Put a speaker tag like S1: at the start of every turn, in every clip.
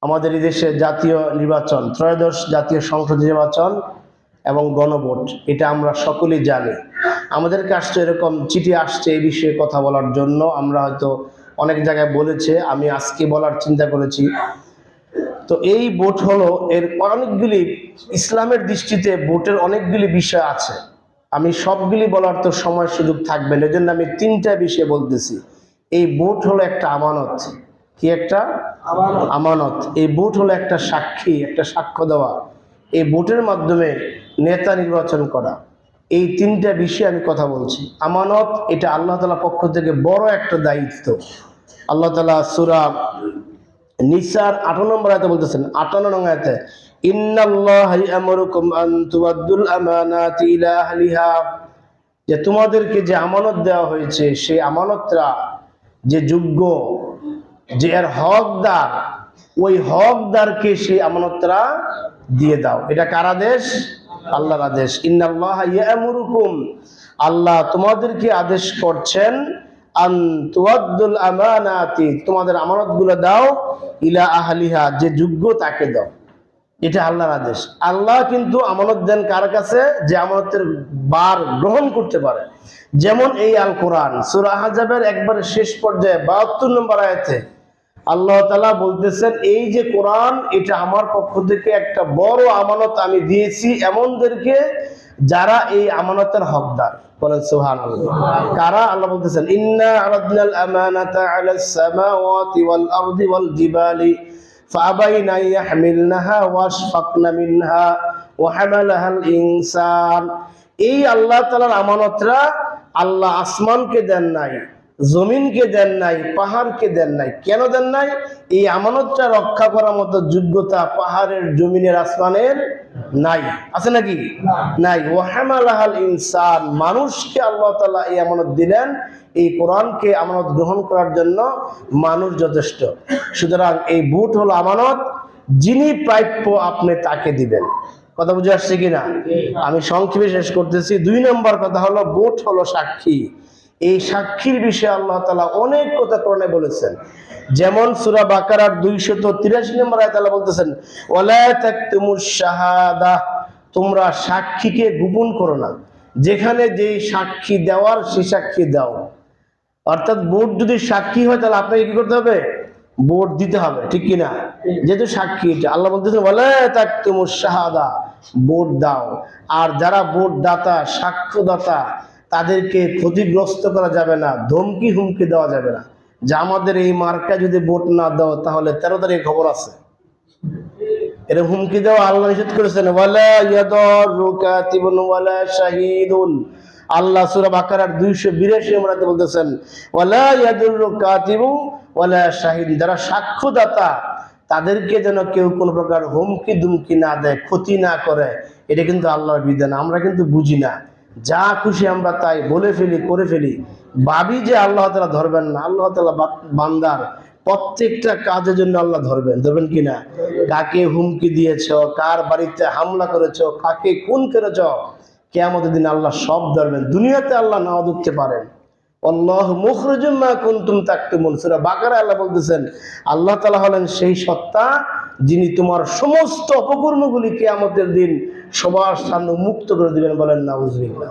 S1: আমাদের এই দেশে জাতীয় নির্বাচন, ত্রয়োদশ জাতীয় সংসদ নির্বাচন এবং গণভোট, এটা আমরা সকলেই জানি। আমাদের কাছে এরকম চিঠি আসছে এই বিষয়ে কথা বলার জন্য। আমরা হয়তো অনেক জায়গায় বলেছে, আমি আজকে বলার চিন্তা করেছি। তো এই ভোট হলো, এর অনেকগুলি ইসলামের দৃষ্টিতে ভোটের অনেকগুলি বিষয় আছে। আমি সবগুলি বলার তো সময় সুযোগ থাকবে না, এজন্য আমি তিনটা বিষয় বলতেছি। এই ভোট হলো একটা আমানত। কি একটা আমানত? এই ভোট হলো একটা সাক্ষী, একটা সাক্ষ্য দেওয়া। এই ভোটের মাধ্যমে নেতা নির্বাচন করা। এই তিনটা বিষয়ে আমি কথা বলছি। আমানত, এটা আল্লাহ তাআলার পক্ষ থেকে বড় একটা দায়িত্ব। আল্লাহ তাআলা সূরা নিসার 58 নম্বর আয়াতে বলতেছেন, 58 নং আয়াতে, ইন্নাল্লাহা ইয়ামুরুকুম আন তুআদ্দুল আমানাতি ইলা আহলিহা, যে তোমাদেরকে যে আমানত দেওয়া হয়েছে সেই আমানতরা যে যোগ্য, যে এর হকদার, ওই হকদারকে সেই আমানতরা দিয়ে দাও। এটা কার আদেশ? আল্লাহর আদেশ। ইন্নাল্লাহা ইয়ামুরুকুম, আল্লাহ তোমাদেরকে আদেশ করছেন, আন তুআদ্দুল আমানাতি, তোমাদের আমানতগুলো দাও, ইলা আহলিহা, যে যোগ্য তাকে দাও। এটা আল্লাহর আদেশ। আল্লাহ কিন্তু আমানত দেন কার কাছে? যে আমানতের বার গ্রহণ করতে পারে। যেমন এই আল কোরআন সূরা আহজাবের একবারে শেষ পর্যায়ে 72 নম্বর আয়াতে আল্লাহ তাআলা বলতেছেন, এই যে কোরআন, এটা আমার পক্ষ থেকে একটা বড় আমানত আমি দিয়েছি এমনদেরকে যারা এই আমানতের হকদার। বলেন সুবহানাল্লাহ। কারা? আল্লাহ বলতেছেন, ইন্না আরাদনাল আমানাতা আলাস সামাওয়াতি ওয়াল আরদি ওয়াল জিবালি ফাআবাইনা ইয়াহমিলনাহা ওয়াশফাকনা মিনহা ওয়া হামালাহাল ইনসান। এই আল্লাহ তাআলার আমানতরা আল্লাহ আসমানকে দেন নাই, জমিনকে দেন নাই, পাহাড়কে দেন নাই। কেন দেন নাই? এই আমানতটা রক্ষা করার মতো যোগ্যতা পাহাড়ের, জমিনের, আসমানের নাই। আছে নাকি? নাই। ওয়া হামালাহাল ইনসান, মানুষকে আল্লাহ তাআলা এই আমানত দিলেন, এই কোরআনকে আমানত গ্রহণ করার জন্য মানুষ যথেষ্ট। সুতরাং এই ভোট হলো আমানত, যিনি প্রাপ্য আপনি তাকে দিবেন। কথা বুঝে আসছে কিনা? আমি সংক্ষেপে শেষ করতেছি। 2 নম্বর কথা হলো, ভোট হলো সাক্ষী। এই সাক্ষীর বিষয়ে আল্লাহ তাআলা অনেক কথা কোরআনে বলেছেন। যেমন সূরা বাকারার 283 নম্বর আয়াতে আল্লাহ বলতেছেন, ওয়ালা তাকতুমুশ শাহাদা, তোমরা সাক্ষীকে গোপন করো না। যেখানে যেই সাক্ষী দেওয়ার সেই সাক্ষী দাও। অর্থাৎ ভোট যদি সাক্ষী হয় তাহলে আপনাকে কি করতে হবে? ভোট দিতে হবে, ঠিক কিনা? যেহেতু সাক্ষী, এটা আল্লাহ বলতেছেন, ওয়ালা তাকতুমুশ শাহাদা, ভোট দাও। আর যারা ভোট দাতা, সাক্ষ্যদাতা, তাদেরকে ক্ষতিগ্রস্ত করা যাবে না, ধমকি হুমকি দেওয়া যাবে না। যে আমাদের এই মার্কা যদি ভোট না দাও তাহলে 13 তারিখ খবর আছে, এরকম হুমকি দেওয়া আল্লাহ নিষেধ করেছেন। ওয়ালা ইয়াদুরু কাতিবুন ওয়ালা শাহীদুন, আল্লাহ সূরা বাকারার 282 নম্বর আয়াতে বলতেছেন, ওয়ালা ইয়াদুরু কাতিবু ওয়ালা শাহীদ, যারা সাক্ষ্যদাতা তাদেরকে যেন কেউ কোনো প্রকার হুমকি দুমকি না দেয়, ক্ষতি না করে। এটা কিন্তু আল্লাহর বিধান। আমরা কিন্তু বুঝি না, যা খুশি আমরা তাই বলে ফেলি, করে ফেলি, ভাবি যে আল্লাহ তাআলা ধরবেন না। আল্লাহ তাআলা বান্দার প্রত্যেকটা কাজের জন্য আল্লাহ ধরবেন কিনা? কাকে হুমকি দিয়েছ, কার বাড়িতে হামলা করেছ, কাকে খুন করেছ, কিয়ামতের দিন আল্লাহ সব ধরবেন। দুনিয়াতে আল্লাহ নাও ধরতে পারেন। আল্লাহু মুখরিজুম মা কুনতুম তাকতুমুন, সূরা বাকারা আল্লাহ বলতেছেন, আল্লাহ তাআলা হলেন সেই সত্তা যিনি তোমার সমস্ত অপকর্মগুলি কিয়ামতের দিন সবার সামনে মুক্ত করে দিবেন। বলেন নাউজুবিল্লাহ।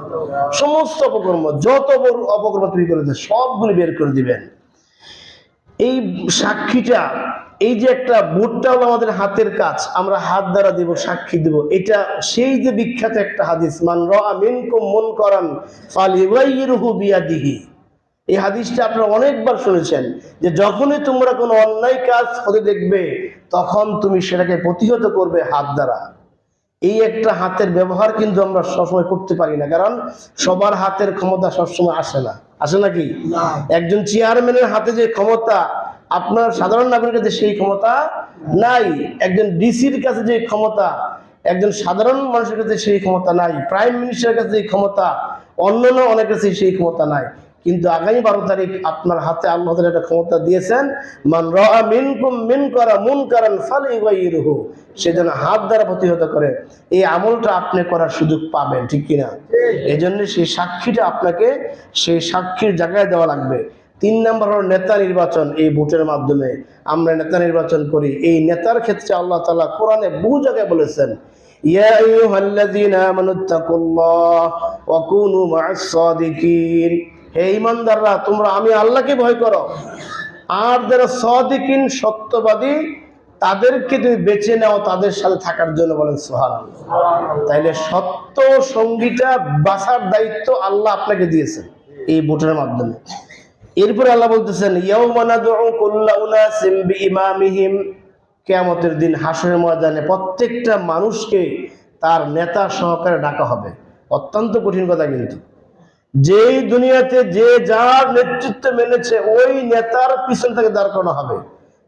S1: সমস্ত অপকর্ম, যত বড় অপকর্ম তুমি করেছো সবগুলি বের করে দিবেন। এই সাক্ষীটা, এই যে একটা ভোটটা হলো আমাদের হাতের কাজ, আমরা হাত দ্বারা দিব, সাক্ষী দিব। এটা সেই যে বিখ্যাত একটা হাদিস, মান রাআ মিনকুম মুনকারান ফালিয়ুগাইয়িরহু বিয়াদিহি। এই হাদিসটা আপনারা অনেকবার শুনেছেন, যে যখনই তোমরা কোনো অন্যায় কাজ হতে দেখবে তখন তুমি সেটাকে প্রতিহত করবে হাত দ্বারা। এই একটা হাতের ব্যবহার কিন্তু আমরা সবসময় করতে পারি না, কারণ সবার হাতের ক্ষমতা সবসময় আসে না। আসে নাকি? একজন চেয়ারম্যানের হাতে যে ক্ষমতা, আপনার সাধারণ নাগরিকের কাছে সেই ক্ষমতা নাই। একজন ডিসির কাছে যে ক্ষমতা, একজন সাধারণ মানুষের কাছে সেই ক্ষমতা নাই। প্রাইম মিনিস্টারের কাছে এই ক্ষমতা, অন্যান্য অনেক কাছে সেই ক্ষমতা নাই। কিন্তু আগামী 12 তারিখ আপনার হাতে আল্লাহ তাআলা একটা ক্ষমতা দিয়েছেন, মান রাআ মিনকুম মুনকারান ফালিয়ুগাইয়িরহু, সেজন্য হাত দ্বারা প্রতিহত করে। এই আমলটা আপনি করার সুযোগ পাবেন, ঠিক কিনা? এই জন্য সেই সাক্ষীটা আপনাকে সেই সাক্ষীর জায়গায় দেওয়া লাগবে। 3 নাম্বার হলো নেতা নির্বাচন। এই ভোটের মাধ্যমে আমরা নেতা নির্বাচন করি। এই নেতার ক্ষেত্রে আল্লাহ তাআলা কোরআনে বহু জায়গায় বলেছেন, ইয়া আইয়ুহাল্লাযীনা আমানুত্তাকুল্লাহ ওয়া কুনু মা'আস সাদিকিন, হে ঈমানদাররা তোমরা আমি আল্লাহকে ভয় করো, আর যারা সাদিকিন সত্যবাদী তাদেরকে তুমি বেছে নাও তাদের সাথে থাকার জন্য। বলেন সুবহানাল্লাহ। তাইলে সত্য সঙ্গীটা বাছার দায়িত্ব আল্লাহ আপনাকে দিয়েছেন এই ভোটের মাধ্যমে। এরপরে আল্লাহ বলতেছেন, ইয়াউমা নাদউ কুল্লা উনাসিম বিইমামিহিম, কিয়ামতের দিন হাসরের ময়দানে প্রত্যেকটা মানুষকে তার নেতা সহকারে ডাকা হবে। অত্যন্ত কঠিন কথা, কিন্তু যেই দুনিয়াতে যে যার নেতৃত্ব মেনেছে ওই নেতার পিছন থেকে দাঁড় করানো হবে।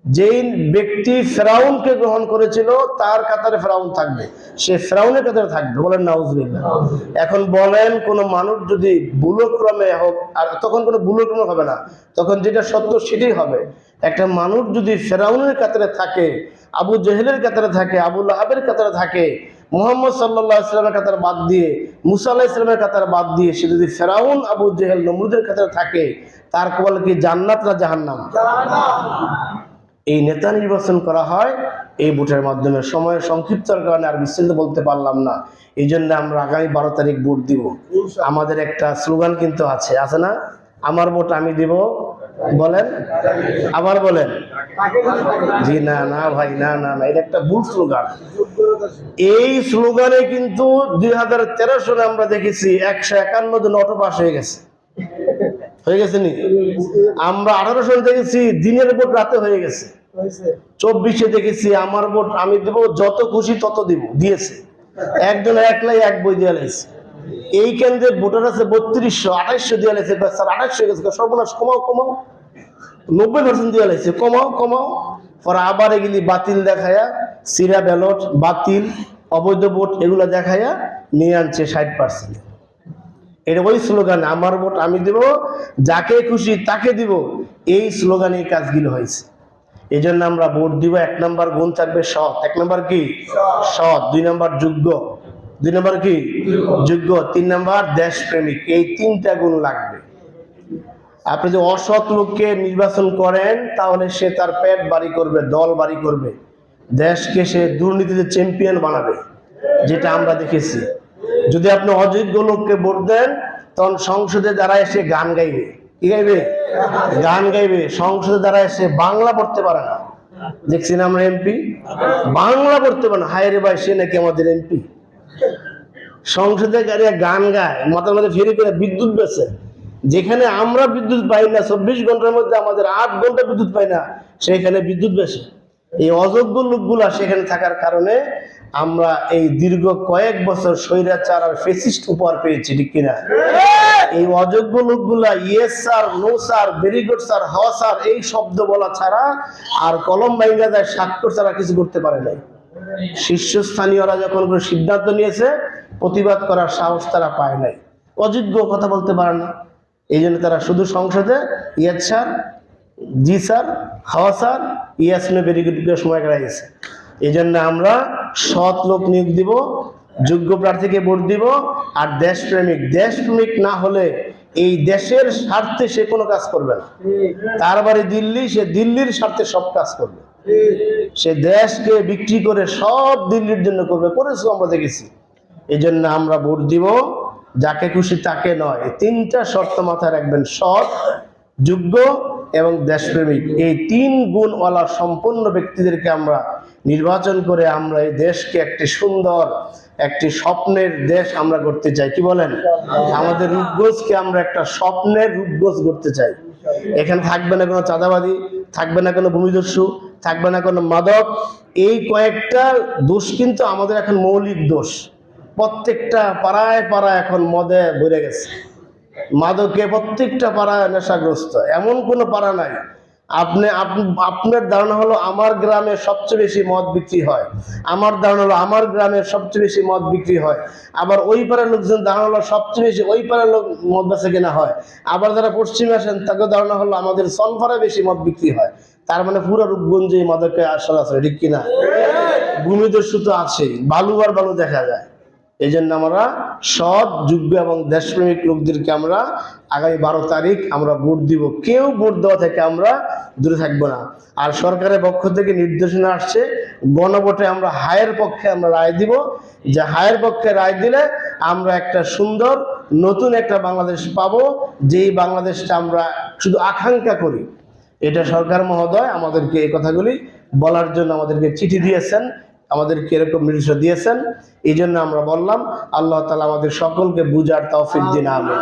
S1: যেই ব্যক্তি ফেরাউনকে গ্রহণ করেছিল তার কাতারে ফেরাউন থাকবে, সে ফেরাউনের কাতারে থাকবে। বলেন নাউজুবিল্লাহ। এখন বলেন কোন মানুষ যদি ভুলক্রমে হোক, আর তখন কোনো ভুলক্রমে হবে না, তখন যেটা সত্য সেটাই হবে। একটা মানুষ যদি ফেরাউনের কাতারে থাকে, আবু জেহেলের কাতারে থাকে, আবু লাহাবের কাতারে থাকে, মুহাম্মদ সাল্লাল্লাহু আলাইহি ওয়াসাল্লামের কাতার বাদ দিয়ে, মুসা আলাইহিস সালামের কাতার বাদ দিয়ে সে যদি ফেরাউন, আবু জেহেল, নমরুদের কাতারে থাকে, তার কপালে কি জান্নাত না জাহান্নাম? এই নেতা নির্বাচন করা হয় এই ভোটের মাধ্যমে। সময়ের সংক্ষিপ্তর কারণে আর বিস্তারিত বলতে পারলাম না, এই জন্য আমরা আগামী 12 তারিখ ভোট দিব। আমাদের একটা স্লোগান কিন্তু আছে না, আমার ভোট আমি দিব। বলেন, আবার বলেন। জি না না ভাই, না না না, এটা একটা ভুল স্লোগান। এই স্লোগানে কিন্তু 2013 সালে আমরা দেখেছি 151 জন অটো পাস হয়ে গেছে নি। আমরা 18 সালে দেখেছি দিনের ভোট রাতে হয়ে গেছে। 24-এ দেখেছি আমার ভোট আমি দেব, যত খুশি তত দিব, দিয়েছে। একজন একলাই এক বই দিয়ে লাইছে। এই কেন্দ্রে ভোটার আছে 3200, 2800 দিয়ে লাইছে। স্যার 2800 হয়ে গেছে, সর্বনাশ, কমাও 90% দিয়ে লাইছে, কমাও। পরে আবার এগুলি বাতিল দেখায়া, সিরা ব্যালট বাতিল, অবৈধ ভোট এগুলো দেখায়া নিয়ে আনছে 60%। এটা ওই স্লোগান, আমার ভোট আমি দেব, যাকে খুশি তাকে দিব, এই স্লোগানে এই কাজগুলো হয়েছে। এই জন্য আমরা ভোট দিব। 1 নম্বর গুণ থাকবে সৎ। 1 নম্বর কি? সৎ। 2 নম্বর যোগ্য। 2 নম্বর কি? যোগ্য। 3 নম্বর দেশপ্রেমিক। এই 3টা গুণ লাগবে। আপনি যদি অসৎ লোককে নির্বাচন করেন তাহলে সে তার পেট বাড়ি করবে, দল বাড়ি করবে, দেশকে সে দুর্নীতিতে চ্যাম্পিয়ন বানাবে, যেটা আমরা দেখেছি। যদি আপনি অযোগ্য লোককে ভোট দেন তখন সংসদে দাঁড়ায় সে গান গাইবে। কি গাইবে? গান গাইবে। সংসদে দাঁড়ায় সে বাংলা পড়তে পারে না। দেখছি না আমরা এমপি বাংলা পড়তে পারে না। হায় রে ভাই, সে নাকি আমাদের এমপি। সংসদে গাড়িয়া গান গায়, মাথার মধ্যে ফেরি করে বিদ্যুৎ বেছে। যেখানে আমরা বিদ্যুৎ পাই না, 24 ঘন্টার মধ্যে আমাদের 8 ঘন্টা বিদ্যুৎ পাই না, সেখানে বিদ্যুৎ বেছে। এই অযোগ্য লোকগুলা সেখানে থাকার কারণে আমরা এই দীর্ঘ কয়েক বছর স্বৈরাচার আর ফ্যাসিস্ট উপহার পেয়েছি, ঠিক কিনা? এই অযোগ্য লোকগুলা yes sir, no sir, very good sir, হ স্যার এই শব্দ বলা ছাড়া আর কলম ভাঙা যায় স্বাক্ষর ছাড়া কিছু করতে পারে নাই। শীর্ষস্থানীয়রা যখন কোনো সিদ্ধান্ত নিয়েছে, প্রতিবাদ করার সাহস তারা পায় নাই। অযোগ্য, কথা বলতে পারে না। এই জন্য তারা শুধু সংসদে ইয়েস স্যার, জি স্যার, হাওয়া sir, yes no, very good সময় কাটাইছে। এই জন্য আমরা সৎ লোক নিয়োগ দিব, যোগ্য প্রার্থীকে ভোট দিব। আর দেশপ্রেমিক না হলে এই দেশের স্বার্থে সে কোনো কাজ করবে না। তার বাড়ি দিল্লি, সে দিল্লির স্বার্থে সব কাজ করবে। সে দেশকে বিক্রি করে সব দিল্লির জন্য করবে, করেছো আমরা দেখেছি। এই জন্য আমরা ভোট দিব, যাকে খুশি তাকে নয়। 3টা শর্ত মাথায় রাখবেন, সৎ, যোগ্য এবং দেশপ্রেমিক। এই 3 গুণওয়ালা সম্পন্ন ব্যক্তিদেরকে আমরা নির্বাচন করে আমরা এই দেশকে একটি সুন্দর, একটি স্বপ্নের দেশ আমরা করতে চাই। কি বলেন? আমাদের রূপগঞ্জকে আমরা একটা স্বপ্নের রূপগঞ্জ করতে চাই। এখানে থাকবে না কোনো চাঁদাবাদী, থাকবে না কোনো ভূমিদস্যু, থাকবে না কোনো মাদক। এই কয়েকটা দোষ কিন্তু আমাদের এখন মৌলিক দোষ। প্রত্যেকটা পাড়ায় এখন মদে ভরে গেছে, মাদকে প্রত্যেকটা পাড়ায় নেশাগ্রস্ত। এমন কোনো পাড়া নাই। আপনার ধারণা হলো আমার গ্রামে সবচেয়ে বেশি মদ বিক্রি হয়, আমার ধারণা হলো আমার গ্রামের সবচেয়ে বেশি মদ বিক্রি হয়। আবার ওই পাড়ার লোকজন ধারণা হলো সবচেয়ে বেশি ওই পাড়ার লোক মদ বেচা কেনা হয়। আবার যারা পশ্চিমে আসেন তাকে ধারণা হলো আমাদের সনফারে বেশি মদ বিক্রি হয়। তার মানে পুরো রূপগঞ্জে মাদকে আসর আছে, ঠিক কিনা? ভূমিদস্যু তো আছে, বালু আর বালু দেখা যায়। এই জন্য আমরা সৎ, যোগ্য এবং দেশপ্রেমিক লোকদেরকে আমরা আগামী 12 তারিখ আমরা ভোট দিব। কেউ ভোট দেওয়া থেকে আমরা দূরে থাকবো না। আর সরকারের পক্ষ থেকে নির্দেশনা আসছে, গণভোটে আমরা হায়ের পক্ষে আমরা রায় দিব, যে হায়ের পক্ষে রায় দিলে আমরা একটা সুন্দর নতুন একটা বাংলাদেশ পাবো, যেই বাংলাদেশটা আমরা শুধু আকাঙ্ক্ষা করি। এটা সরকার মহোদয় আমাদেরকে এই কথাগুলি বলার জন্য আমাদেরকে চিঠি দিয়েছেন, আমাদেরকে এরকম নির্দেশ দিয়েছেন। এই জন্য আমরা বললাম, আল্লাহ তাআলা আমাদের সকলকে বুঝার তৌফিক দিন, আমিন।